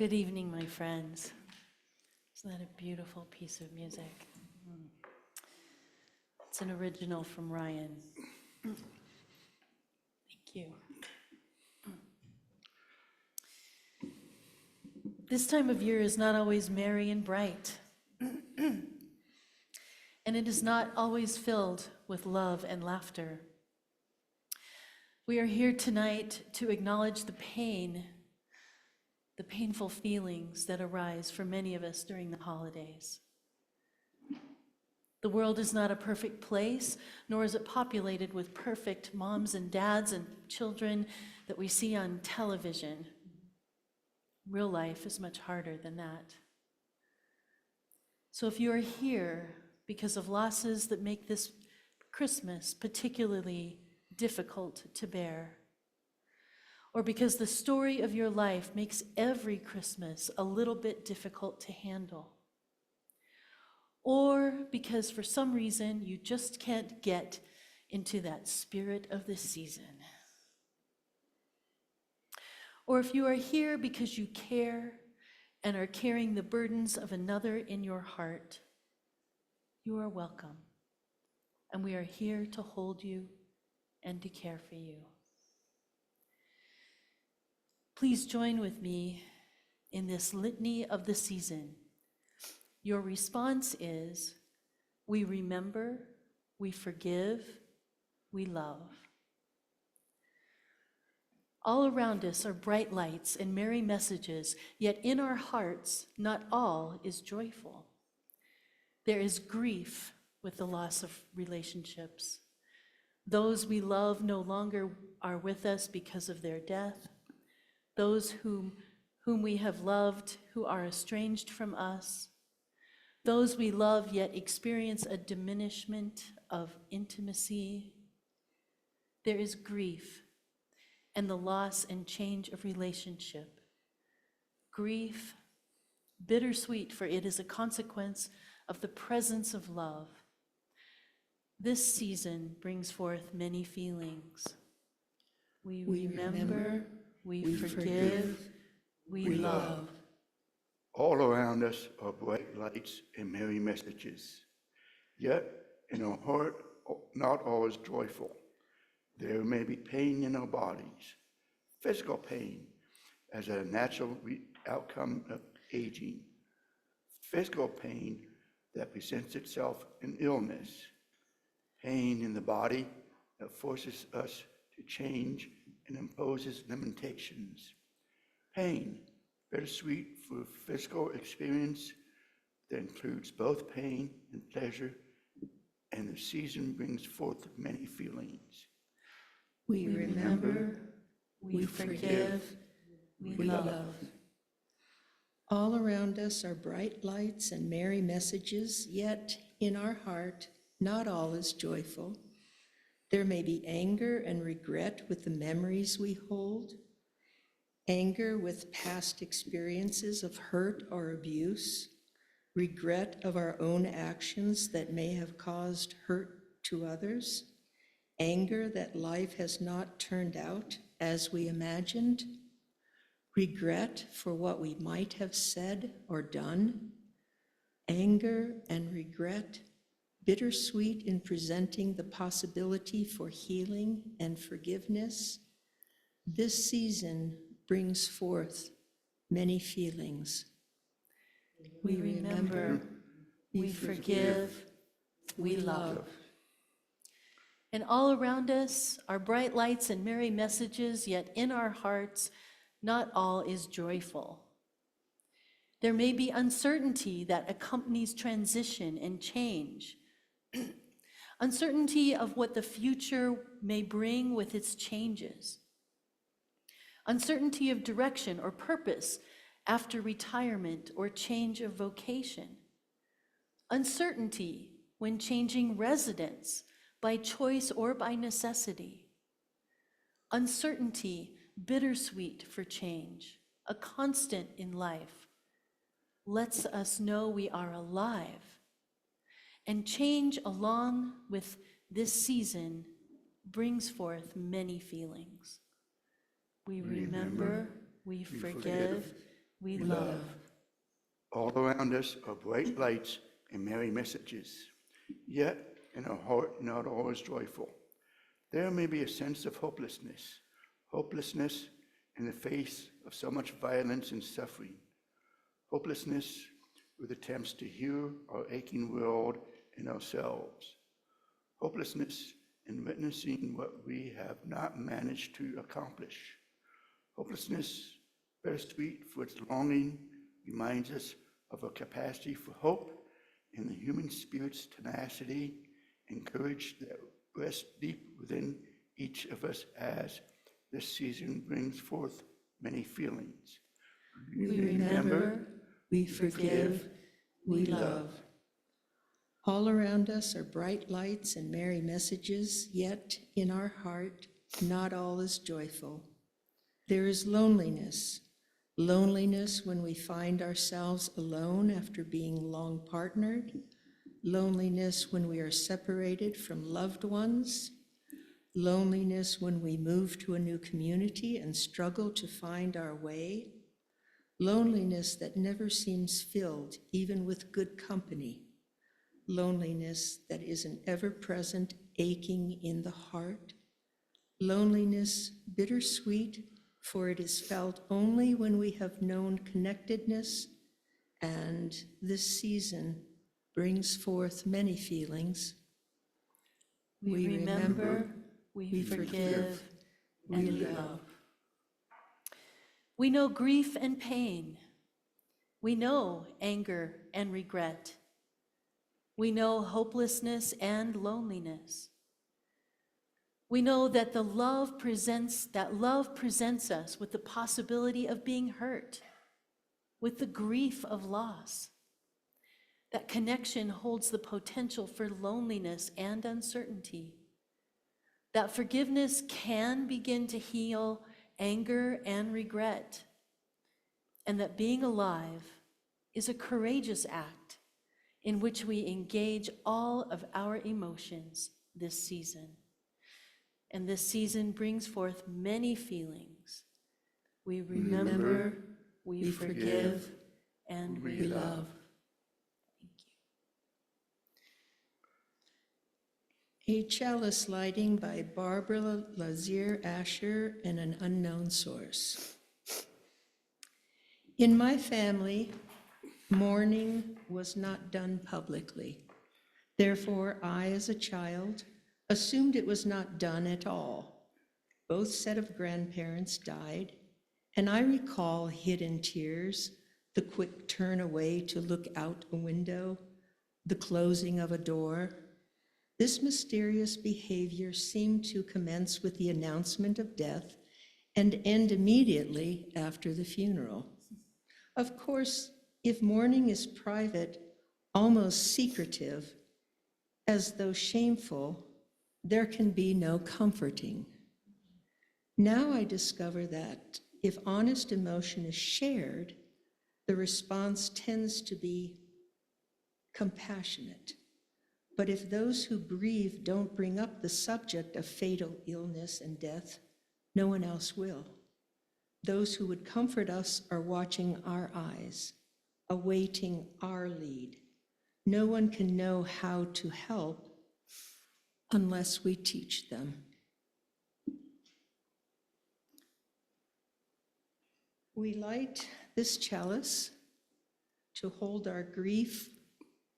Good evening, my friends. Isn't that a beautiful piece of music? It's an original from Ryan. Thank you. This time of year is not always merry and bright, and it is not always filled with love and laughter. We are here tonight to acknowledge the painful feelings that arise for many of us during the holidays. The world is not a perfect place, nor is it populated with perfect moms and dads and children that we see on television. Real life is much harder than that. So if you are here because of losses that make this Christmas particularly difficult to bear, or because the story of your life makes every Christmas a little bit difficult to handle, or because for some reason you just can't get into that spirit of the season, or if you are here because you care and are carrying the burdens of another in your heart, you are welcome, and we are here to hold you and to care for you. Please join with me in this litany of the season. Your response is, we remember, we forgive, we love. All around us are bright lights and merry messages, yet in our hearts, not all is joyful. There is grief with the loss of relationships. Those we love no longer are with us because of their death. Those whom we have loved who are estranged from us, those we love yet experience a diminishment of intimacy. There is grief and the loss and change of relationship. Grief, bittersweet, for it is a consequence of the presence of love. This season brings forth many feelings. We remember, we forgive, we love. All around us are bright lights and merry messages. Yet in our heart, not all is joyful. There may be pain in our bodies, physical pain as a natural outcome of aging, physical pain that presents itself in illness, pain in the body that forces us to change and imposes limitations, pain, bittersweet for physical experience that includes both pain and pleasure, and the season brings forth many feelings. We remember, we forgive, we love. All around us are bright lights and merry messages, yet in our heart, not all is joyful. There may be anger and regret with the memories we hold, anger with past experiences of hurt or abuse, regret of our own actions that may have caused hurt to others, anger that life has not turned out as we imagined, regret for what we might have said or done, anger and regret, bittersweet in presenting the possibility for healing and forgiveness. This season brings forth many feelings. We remember, we forgive, we love. And all around us are bright lights and merry messages, yet in our hearts, not all is joyful. There may be uncertainty that accompanies transition and change. Uncertainty of what the future may bring with its changes. Uncertainty of direction or purpose after retirement or change of vocation. Uncertainty when changing residence by choice or by necessity. Uncertainty, bittersweet for change, a constant in life, lets us know we are alive. And change along with this season brings forth many feelings. We remember, we forgive, we love. All around us are bright lights and merry messages, yet in our heart not all is joyful. There may be a sense of hopelessness in the face of so much violence and suffering, hopelessness with attempts to heal our aching world and ourselves, hopelessness in witnessing what we have not managed to accomplish, hopelessness, bittersweet for its longing, reminds us of a capacity for hope in the human spirit's tenacity and courage that rests deep within each of us as this season brings forth many feelings. We remember, we forgive, we love. All around us are bright lights and merry messages, yet in our heart, not all is joyful. There is loneliness when we find ourselves alone after being long partnered, loneliness when we are separated from loved ones, loneliness when we move to a new community and struggle to find our way, loneliness that never seems filled even with good company, loneliness that is an ever-present aching in the heart, loneliness bittersweet, for it is felt only when we have known connectedness, and this season brings forth many feelings. We remember, we forgive, and love. We know grief and pain. We know anger and regret. We know hopelessness and loneliness. We know that love presents us with the possibility of being hurt, with the grief of loss. That connection holds the potential for loneliness and uncertainty. That forgiveness can begin to heal anger and regret. And that being alive is a courageous act in which we engage all of our emotions this season. And this season brings forth many feelings. We remember, we forgive, and we love. Thank you. A Chalice lighting by Barbara Lazier Asher and an unknown source. In my family, mourning was not done publicly. Therefore, I, as a child, assumed it was not done at all. Both set of grandparents died, and I recall hidden tears, the quick turn away to look out a window, the closing of a door. This mysterious behavior seemed to commence with the announcement of death and end immediately after the funeral. Of course, if mourning is private, almost secretive, as though shameful, there can be no comforting. Now I discover that if honest emotion is shared, the response tends to be compassionate. But if those who grieve don't bring up the subject of fatal illness and death, no one else will. Those who would comfort us are watching our eyes, awaiting our lead. No one can know how to help unless we teach them. We light this chalice to hold our grief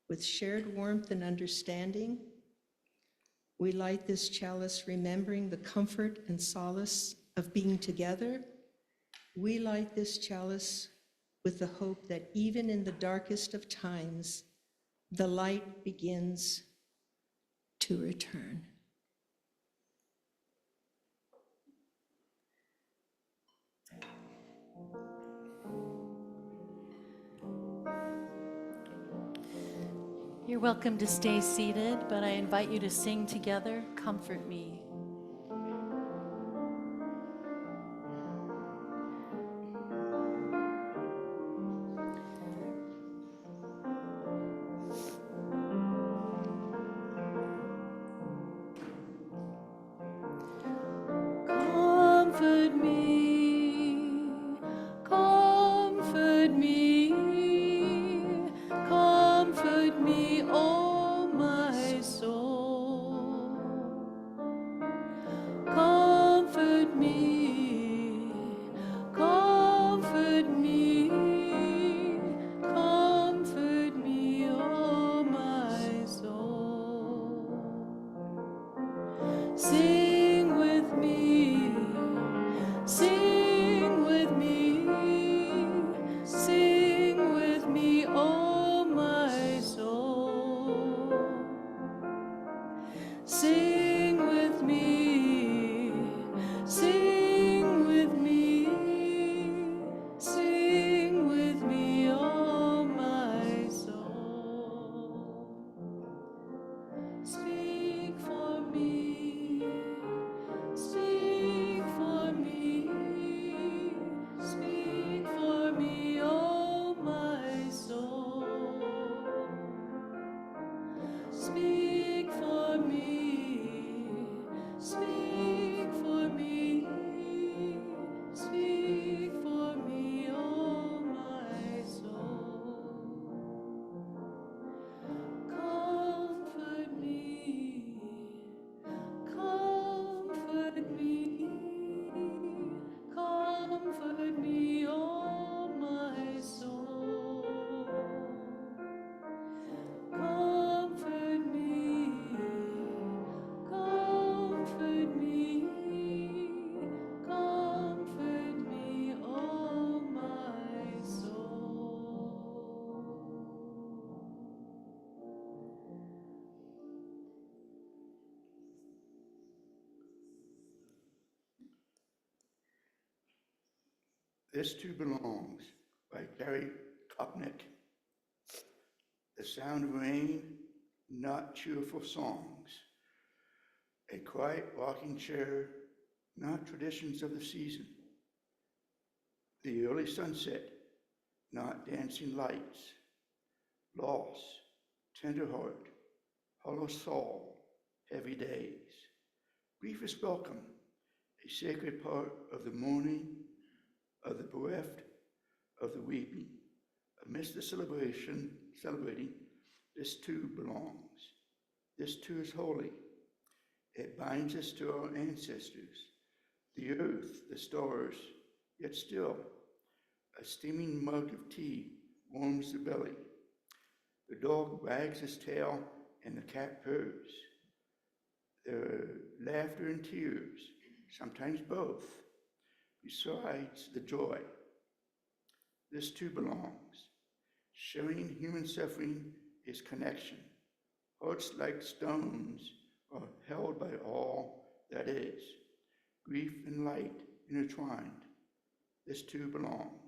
with shared warmth and understanding. We light this chalice remembering the comfort and solace of being together. We light this chalice with the hope that even in the darkest of times, the light begins to return. You're welcome to stay seated, but I invite you to sing together, "Comfort Me." Comfort me, comfort me, comfort me, oh my soul. Comfort me, comfort me, comfort me, oh my soul. Sing with me, sing with me, sing with me, oh my soul. Sing with me, sing with me, sing with me, oh my soul. Speak for me, speak for me, speak for me, oh my soul. Speak for me, speak for me, speak for me, oh my soul. Comfort me, comfort me, comfort me, oh my soul. Comfort me, comfort me, comfort me, oh my soul. This Too Belongs by Kari, Kopernick. the sound of rain, not cheerful songs, a quiet rocking chair, not traditions of the season, the early sunset, not dancing lights, loss, tender heart, hollow soul, heavy days. Grief is welcome, a sacred part of the mourning, of the bereft, of the weeping. Amidst the celebrating, this too belongs. This too is holy. It binds us to our ancestors, the earth, the stars, yet still, a steaming mug of tea warms the belly. The dog wags his tail and the cat purrs. There are laughter and tears, sometimes both, besides the joy. This too belongs. Sharing human suffering is connection. Hearts like stones are held by all that is. Grief and light intertwined. This too belongs.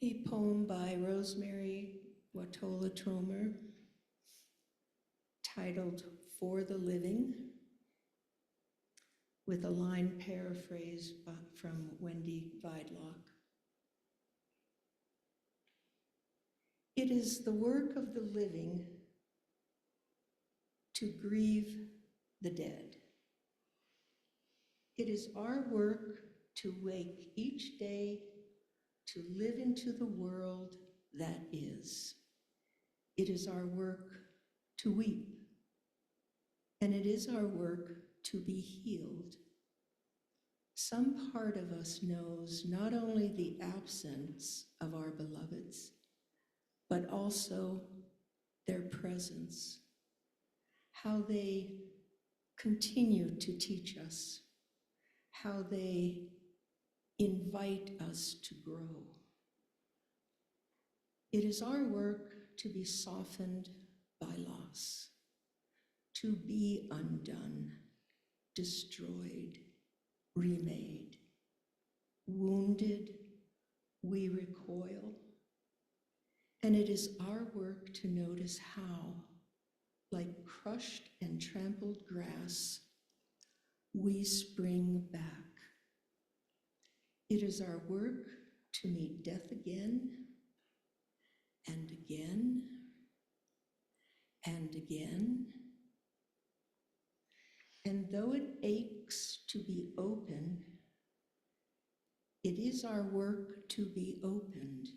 A poem by Rosemerry, Wahtola, Trommer, titled For the Living, with a line paraphrase from Wendy Vidlock. It is the work of the living to grieve the dead. It is our work to wake each day to live into the world that is. It is our work to weep, and it is our work to be healed. Some part of us knows not only the absence of our beloveds, but also their presence, how they continue to teach us, how they invite us to grow. It is our work to be softened by loss, to be undone, destroyed, remade. Wounded, we recoil. And it is our work to notice how, like crushed and trampled grass, we spring back. It is our work to meet death again and again and again. And though it aches to be open, it is our work to be opened,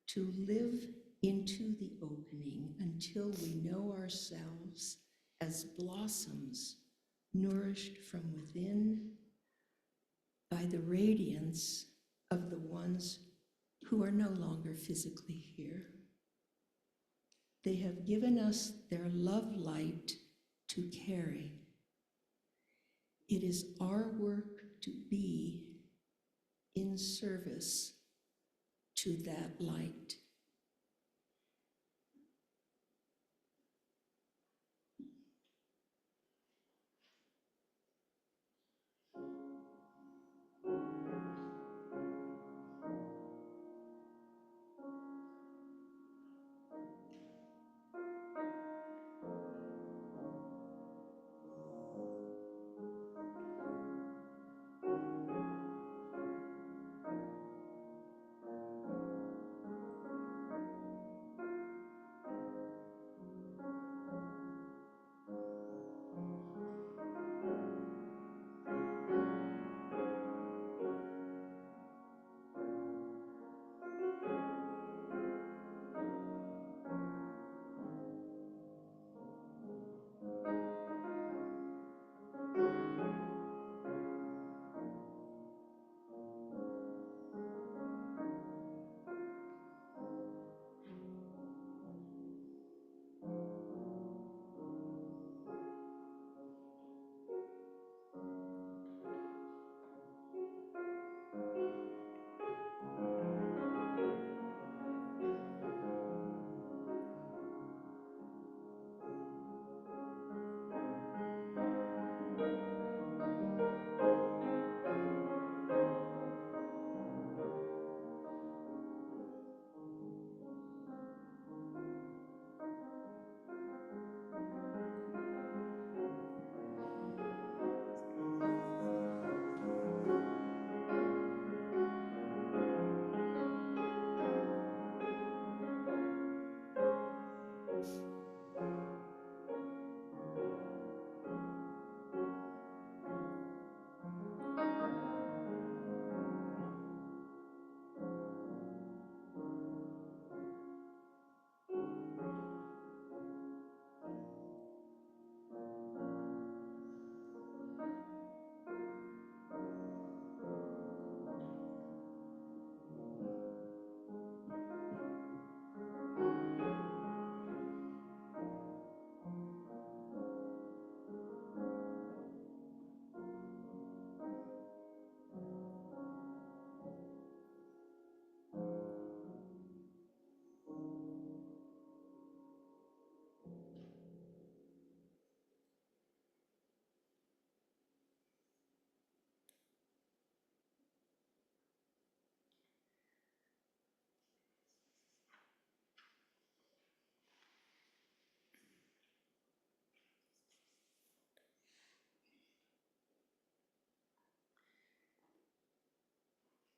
to live into the opening until we know ourselves as blossoms nourished from within by the radiance of the ones who are no longer physically here. They have given us their love light to carry. It is our work to be in service to that light.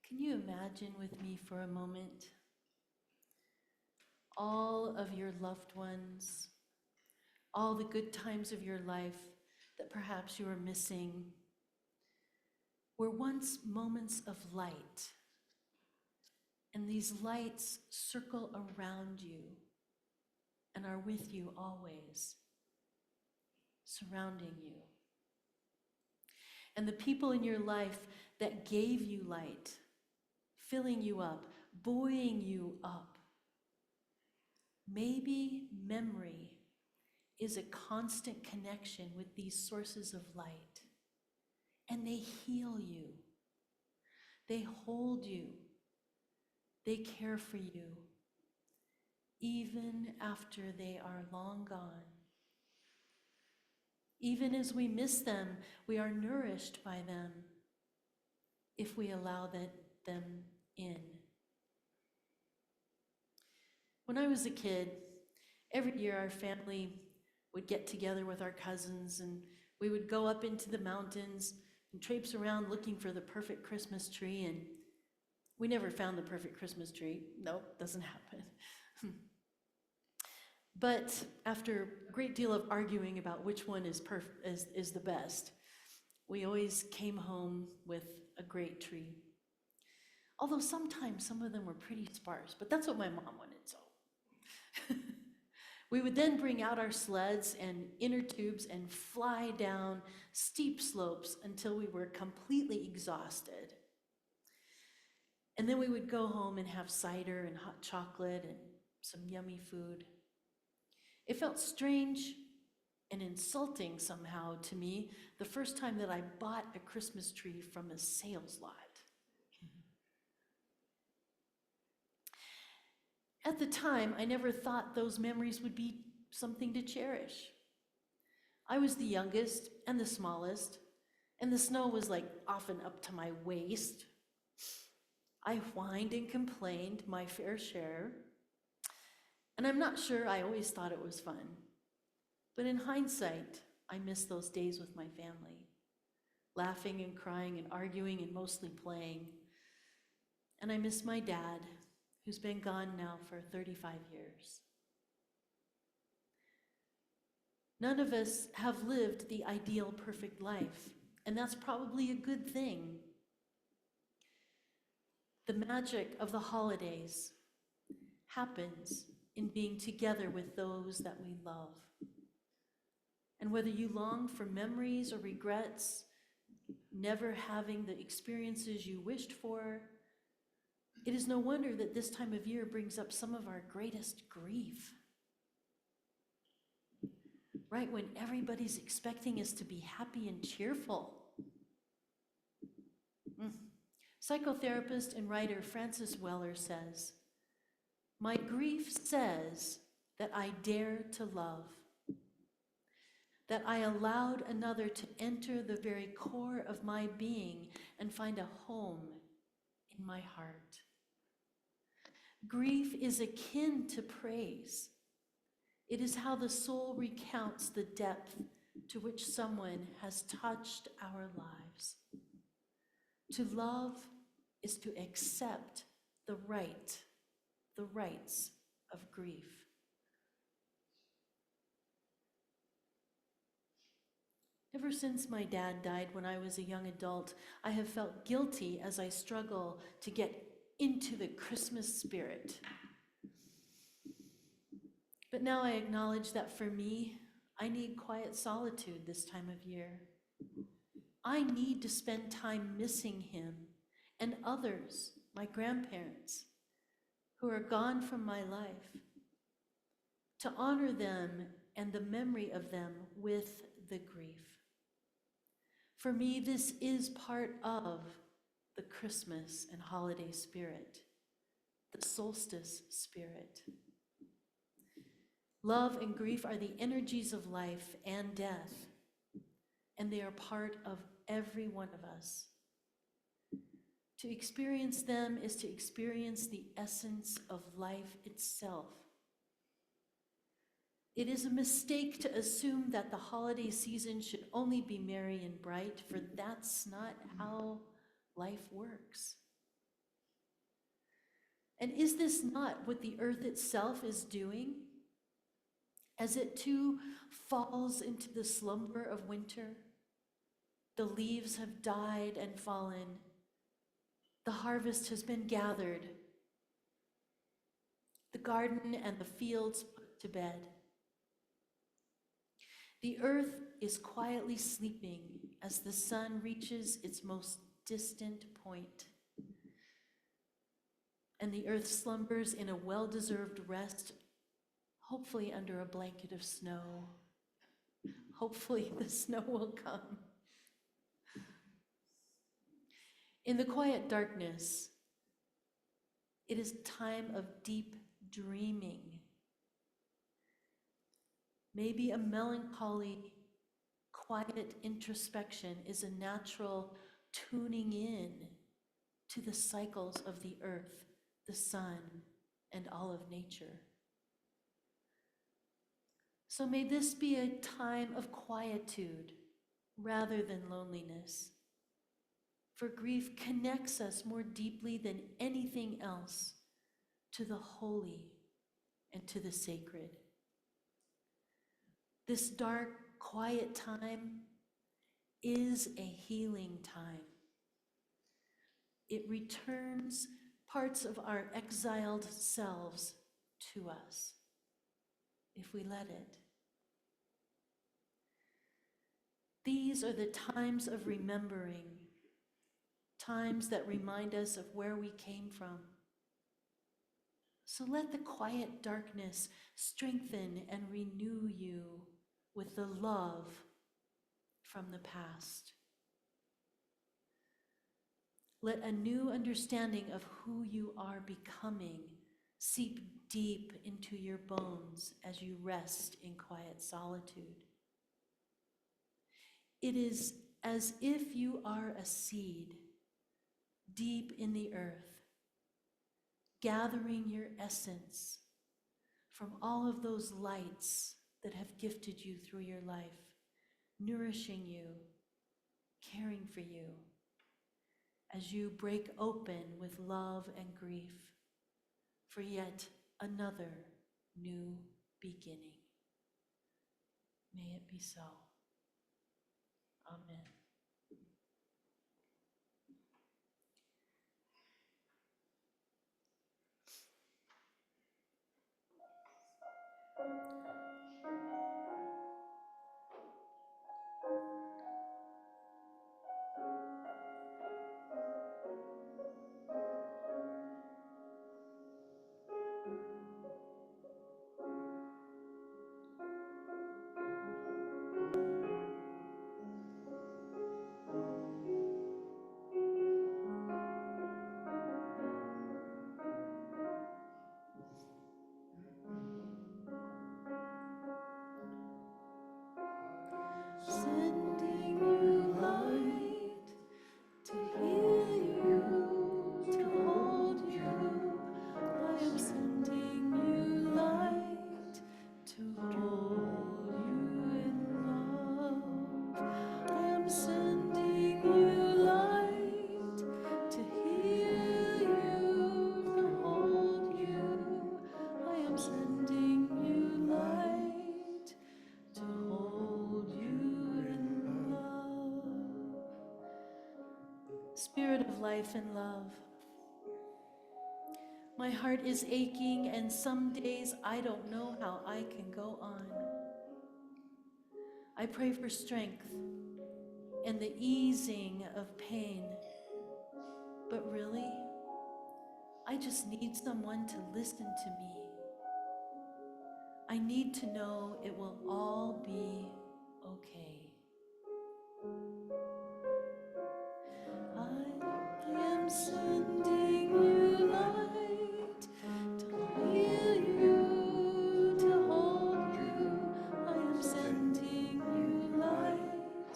Can you imagine with me for a moment all of your loved ones, all the good times of your life that perhaps you are missing, were once moments of light. And these lights circle around you and are with you always, surrounding you. And the people in your life that gave you light, filling you up, buoying you up, maybe memory is a constant connection with these sources of light. And they heal you. They hold you. They care for you, even after they are long gone. Even as we miss them, we are nourished by them if we allow them in. When I was a kid, every year our family would get together with our cousins and we would go up into the mountains and traipse around looking for the perfect Christmas tree, and we never found the perfect Christmas tree. Nope, doesn't happen. But after a great deal of arguing about which one is the best, we always came home with a great tree. Although sometimes some of them were pretty sparse, but that's what my mom wanted, so. We would then bring out our sleds and inner tubes and fly down steep slopes until we were completely exhausted. And then we would go home and have cider and hot chocolate and some yummy food. It felt strange and insulting somehow to me the first time that I bought a Christmas tree from a sales lot. At the time, I never thought those memories would be something to cherish. I was the youngest and the smallest, and the snow was like often up to my waist. I whined and complained my fair share, and I'm not sure I always thought it was fun. But in hindsight, I miss those days with my family, laughing and crying and arguing and mostly playing. And I miss my dad, who's been gone now for 35 years. None of us have lived the ideal perfect life, and that's probably a good thing. The magic of the holidays happens in being together with those that we love. And whether you long for memories or regrets, never having the experiences you wished for, it is no wonder that this time of year brings up some of our greatest grief. Right when everybody's expecting us to be happy and cheerful. Psychotherapist and writer Frances Weller says, "My grief says that I dare to love, that I allowed another to enter the very core of my being and find a home in my heart." Grief is akin to praise. It is how the soul recounts the depth to which someone has touched our lives. To love is to accept the rights of grief. Ever since my dad died when I was a young adult, I have felt guilty as I struggle to get into the Christmas spirit. But now I acknowledge that for me, I need quiet solitude this time of year. I need to spend time missing him and others, my grandparents, who are gone from my life, to honor them and the memory of them with the grief. For me, this is part of the Christmas and holiday spirit, the solstice spirit. Love and grief are the energies of life and death, and they are part of every one of us. To experience them is to experience the essence of life itself. It is a mistake to assume that the holiday season should only be merry and bright, for that's not how life works. And is this not what the earth itself is doing? As it too falls into the slumber of winter, the leaves have died and fallen. The harvest has been gathered. The garden and the fields put to bed. The earth is quietly sleeping as the sun reaches its most distant point. And the earth slumbers in a well-deserved rest, hopefully under a blanket of snow. Hopefully the snow will come. In the quiet darkness, it is time of deep dreaming. Maybe a melancholy, quiet introspection is a natural tuning in to the cycles of the earth, the sun, and all of nature. So may this be a time of quietude rather than loneliness. For grief connects us more deeply than anything else to the holy and to the sacred. This dark, quiet time is a healing time. It returns parts of our exiled selves to us, if we let it. These are the times of remembering, times that remind us of where we came from. So let the quiet darkness strengthen and renew you with the love from the past. Let a new understanding of who you are becoming seep deep into your bones as you rest in quiet solitude. It is as if you are a seed deep in the earth, gathering your essence from all of those lights that have gifted you through your life, nourishing you, caring for you, as you break open with love and grief for yet another new beginning. May it be so. Amen. Sending you light to heal you, to hold you. I am sending you light to hold you in love. I am sending you light to heal you, to hold you. I am sending you light to hold you in love. Spirit of life and love, my heart is aching, and some days I don't know how I can go on. I pray for strength and the easing of pain, but really, I just need someone to listen to me. I need to know it will all be okay. I am sending you light to heal you, to hold you. I am sending you light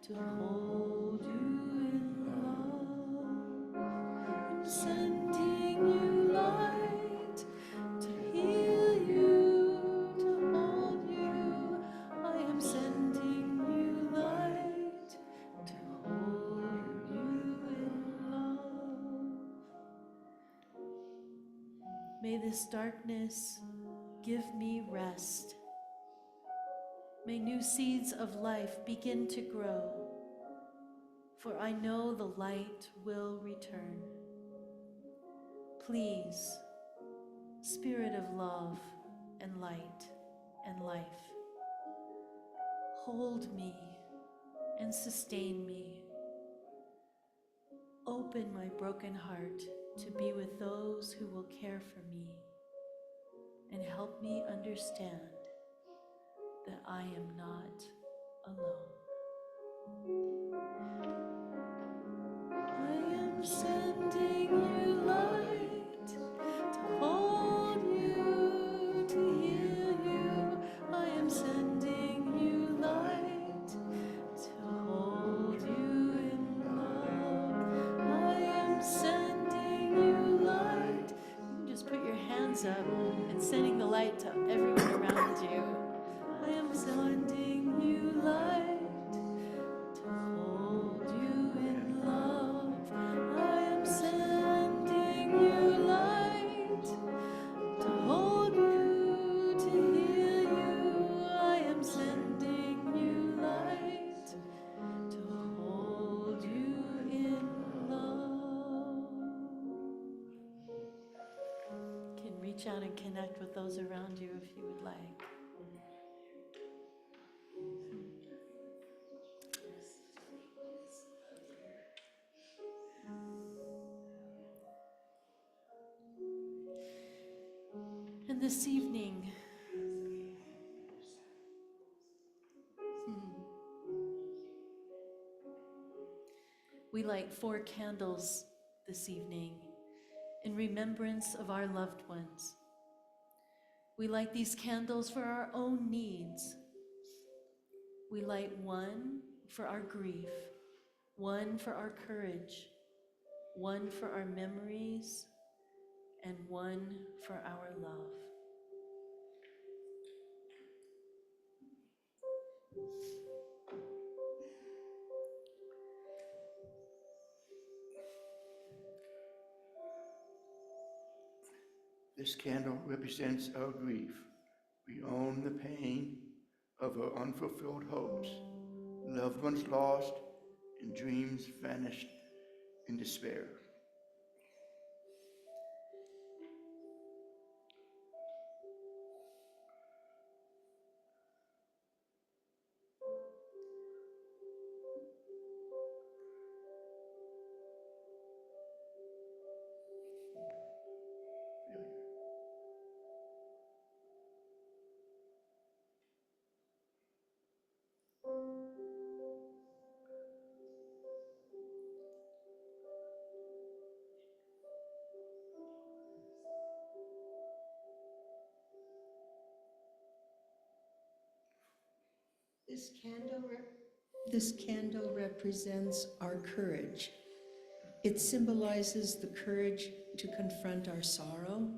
to hold you in love. I'm sending you light to heal you, to hold you. I am sending you light to hold you in love. May this darkness give me rest May new seeds of life begin to grow, for I know the light will return. Please, Spirit of love and light and life, hold me and sustain me. Open my broken heart to be with those who will care for me, and help me understand that I am not alone. I am sending you light to hold you, to heal you. I am sending you light to hold you in love. I am sending you light. You can just put your hands up and sending the light to everyone around you. I am sending you light to hold you in love. I am sending you light to hold you, to heal you. I am sending you light to hold you in love. You can reach out and connect with those around you if you would like. And this evening, we light 4 candles this evening in remembrance of our loved ones. We light these candles for our own needs. We light one for our grief, one for our courage, one for our memories, and one for our love. This candle represents our grief. We own the pain of our unfulfilled hopes, loved ones lost, and dreams vanished in despair. This candle represents our courage. It symbolizes the courage to confront our sorrow,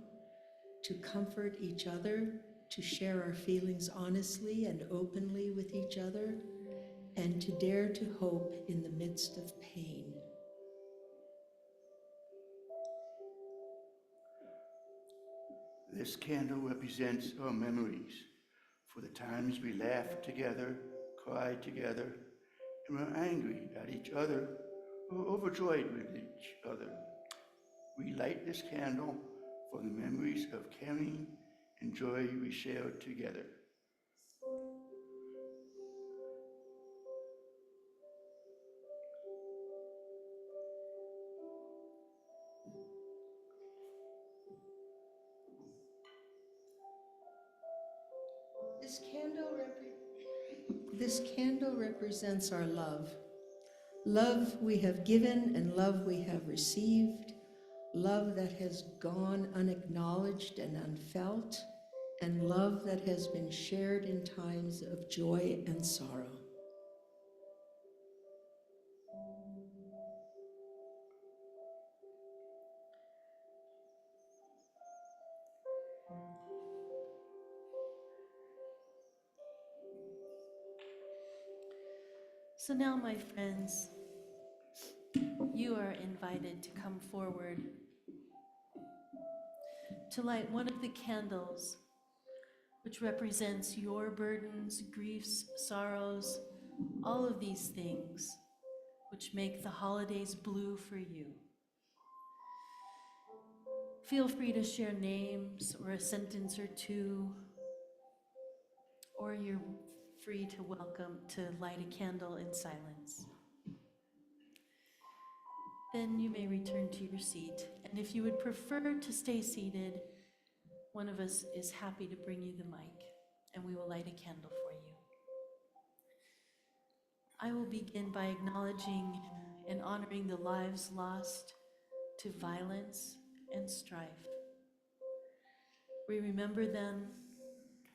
to comfort each other, to share our feelings honestly and openly with each other, and to dare to hope in the midst of pain. This candle represents our memories for the times we laughed together, cried together, and were angry at each other or overjoyed with each other. We light this candle for the memories of caring and joy we shared together. This candle represents our love. Love we have given and love we have received. Love that has gone unacknowledged and unfelt. And love that has been shared in times of joy and sorrow. So now, my friends, you are invited to come forward to light one of the candles which represents your burdens, griefs, sorrows, all of these things which make the holidays blue for you. Feel free to share names or a sentence or two, or you're free to light a candle in silence. Then you may return to your seat, and if you would prefer to stay seated, one of us is happy to bring you the mic, and we will light a candle for you. I will begin by acknowledging and honoring the lives lost to violence and strife. We remember them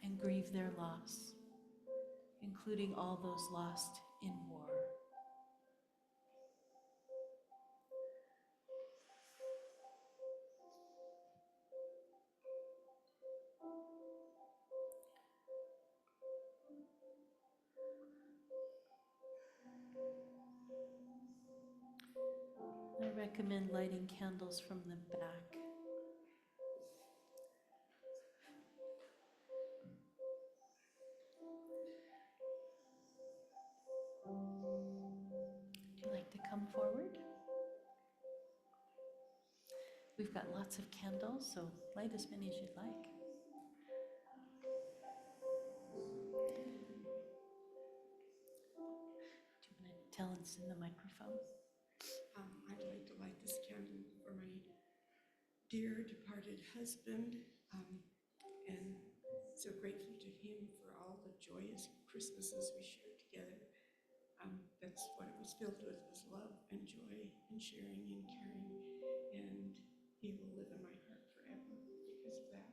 and grieve their loss, including all those lost in war. I recommend lighting candles from the back. Would you like to come forward? We've got lots of candles, so light as many as you'd like. Do you want to tell us in the microphone? I'd like to light this candle for my dear departed husband, and so grateful to him for all the joyous Christmases we shared together. That's what it was filled with, was love and joy and sharing and caring, and he will live in my heart forever because of that.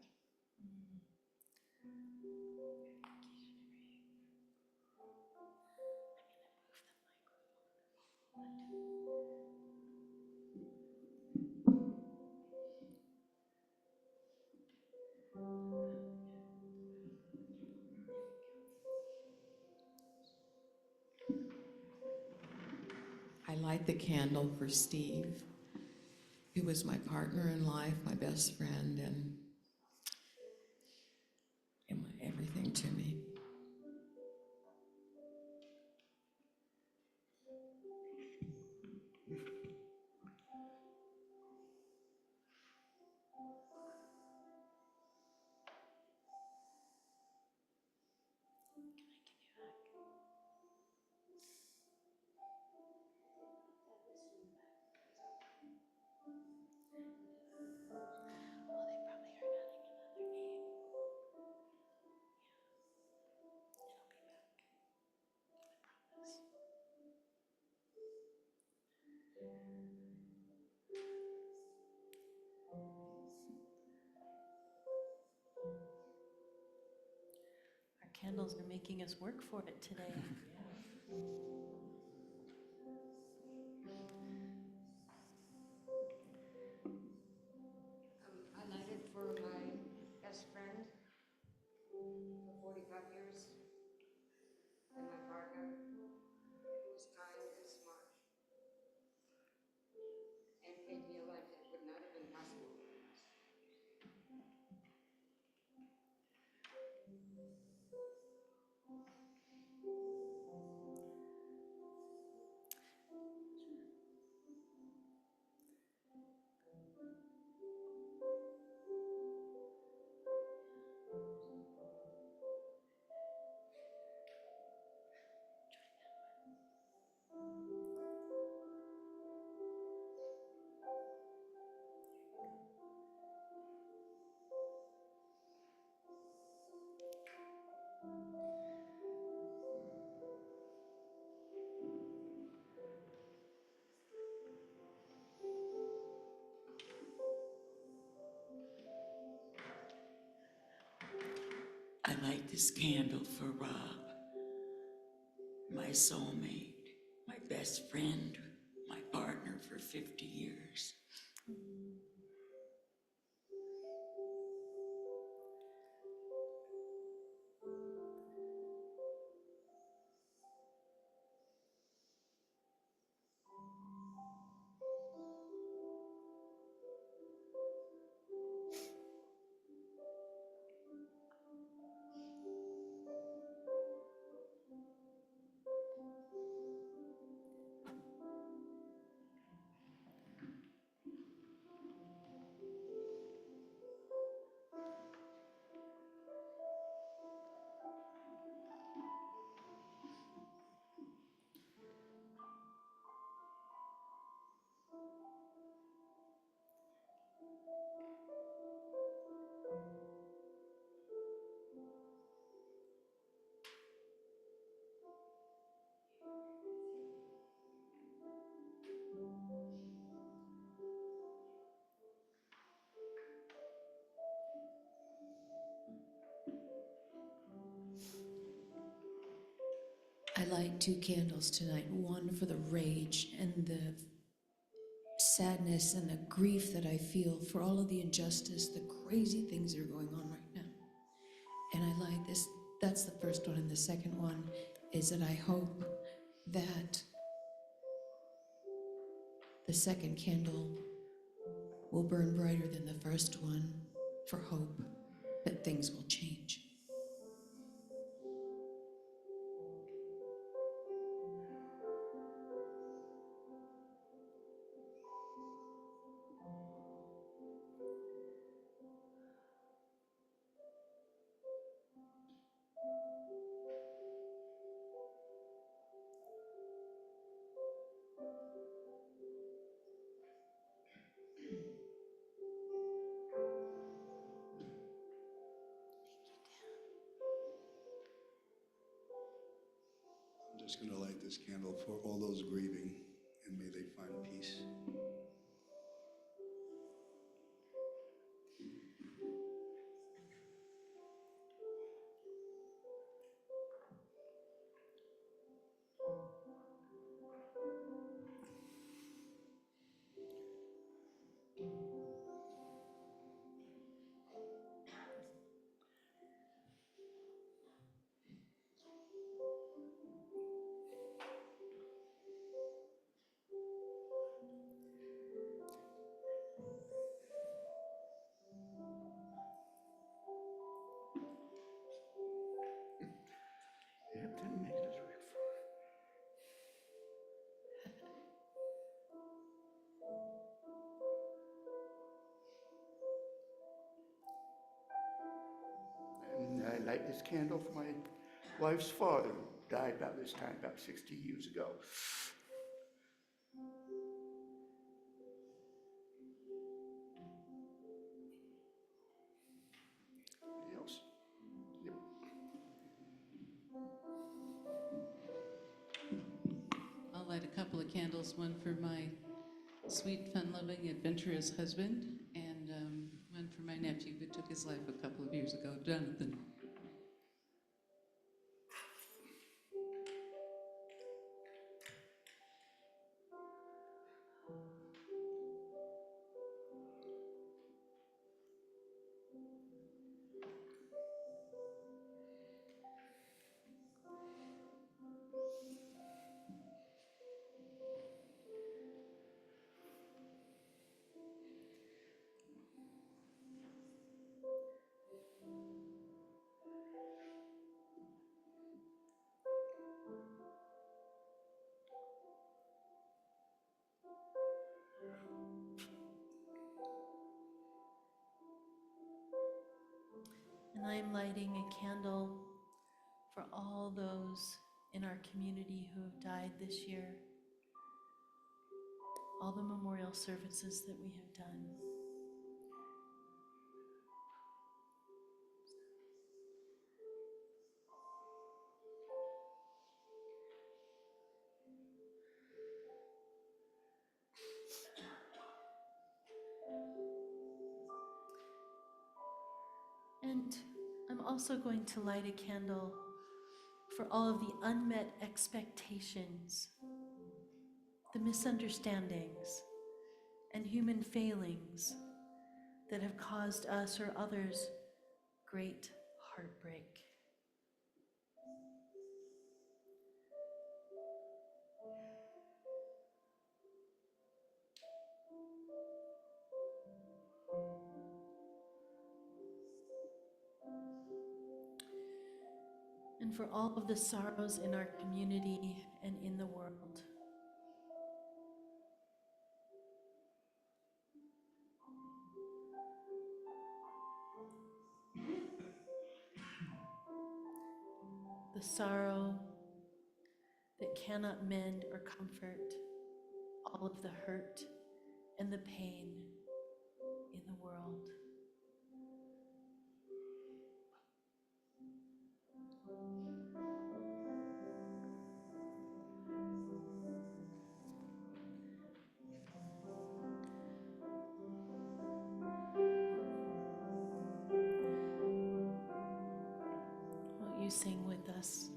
I light the candle for Steve, who was my partner in life, my best friend, and everything to me. Our candles are making us work for it today. I light it for my best friend for 45 years, and my partner, who was kind and smart, and made me a life that would not have been possible for us. I light this candle for Rob, my soulmate, my best friend, my partner for 50 years. light 2 candles tonight, one for the rage and the sadness and the grief that I feel for all of the injustice, the crazy things that are going on right now. And I light this, that's the first one, and the second one is that I hope that the second candle will burn brighter than the first one for hope that things will change. I'm just going to light this candle for all those grieving, and may they find peace. Yep, didn't make this work for And I light this candle for my wife's father, who died about this time, about 60 years ago. Anything else? Yep. I'll light a couple of candles, one for my sweet, fun-loving, adventurous husband, and one for my nephew who took his life a couple of years ago, Jonathan. And I am lighting a candle for all those in our community who have died this year, all the memorial services that we have done. And I'm also going to light a candle for all of the unmet expectations, the misunderstandings, and human failings that have caused us or others great heartbreak. And for all of the sorrows in our community and in the world. The sorrow that cannot mend or comfort, all of the hurt and the pain in the world. Won't you sing with us?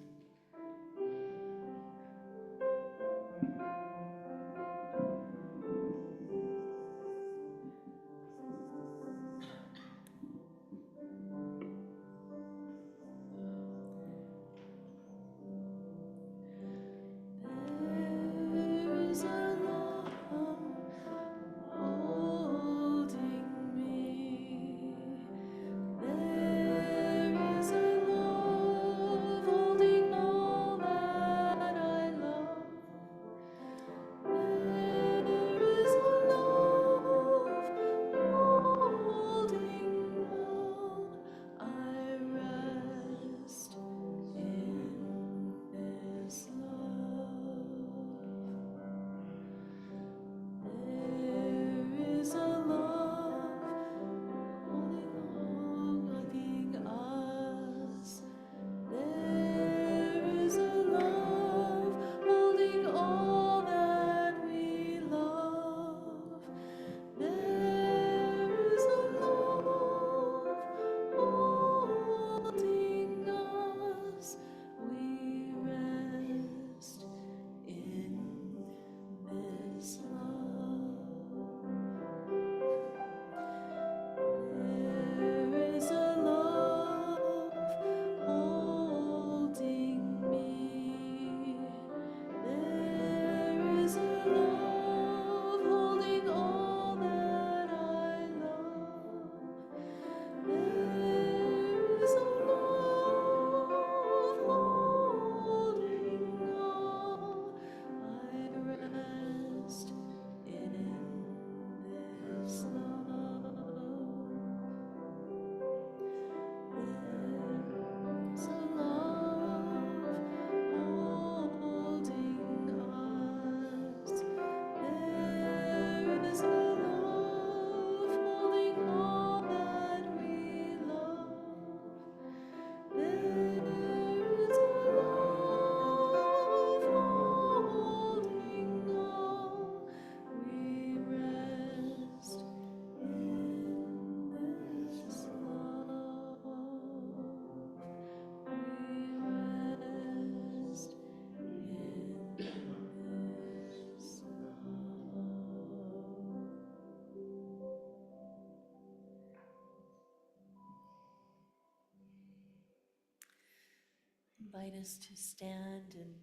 invite us to stand and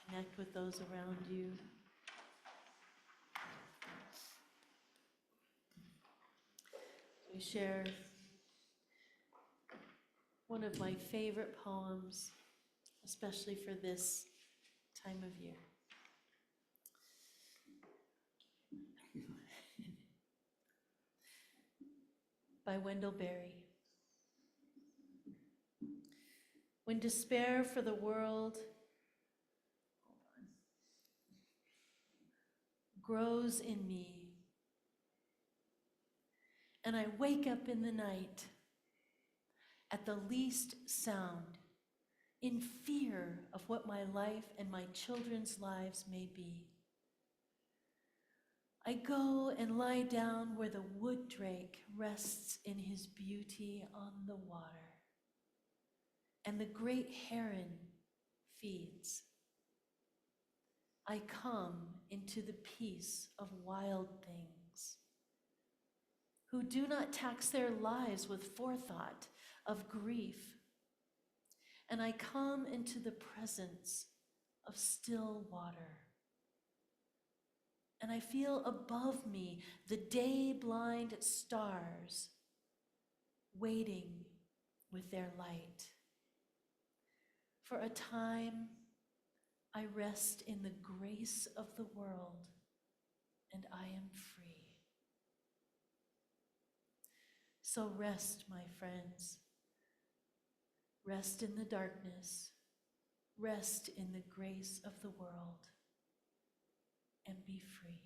connect with those around you. We share one of my favorite poems, especially for this time of year. By Wendell Berry. When despair for the world grows in me, and I wake up in the night at the least sound, in fear of what my life and my children's lives may be. I go and lie down where the wood drake rests in his beauty on the water, and the great heron feeds. I come into the peace of wild things, who do not tax their lives with forethought of grief, and I come into the presence of still water. And I feel above me the day-blind stars waiting with their light. For a time, I rest in the grace of the world, and I am free. So rest, my friends. Rest in the darkness. Rest in the grace of the world. And be free.